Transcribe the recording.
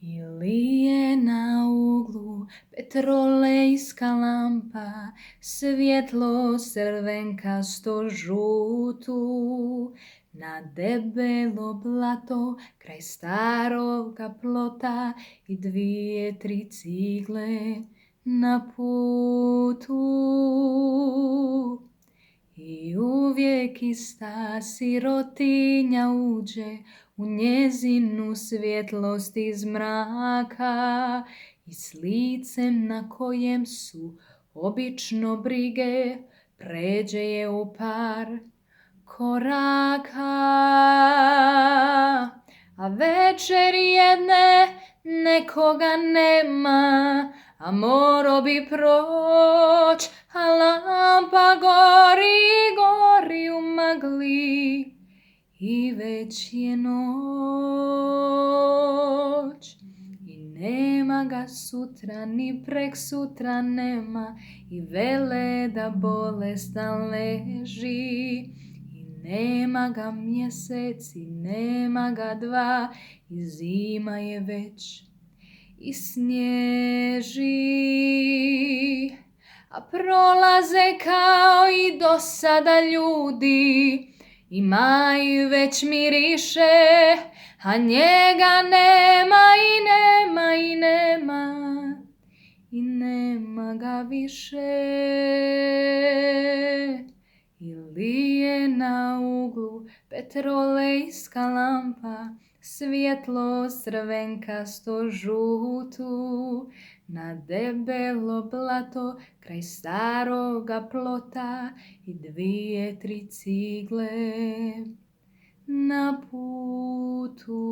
Ili je na uglu petrolejska lampa, svjetlo crvenkasto žutu, na debelo blato kraj staroga plota i 2-3 cigle na putu. I uvijek ista sirotinja uđe u njezinu svjetlost iz mraka i s licem na kojem su obično brige pređe je u par koraka. A večer jedne nekoga nema, a moro bi proć, a lampa gori u magli i već je noć. I nema ga sutra ni prek sutra nema i vele da bolestan leži. I nema ga mjeseci, nema ga 2 i zima je već i snježi. A prolaze kao i do sada ljudi i maj već miriše, a njega nema i nema i nema i nema ga više. Ili je na uglu petrolejska lampa, svjetlo crvenkasto žutu, na debelo blato kraj staroga plota i 2-3 cigle na putu.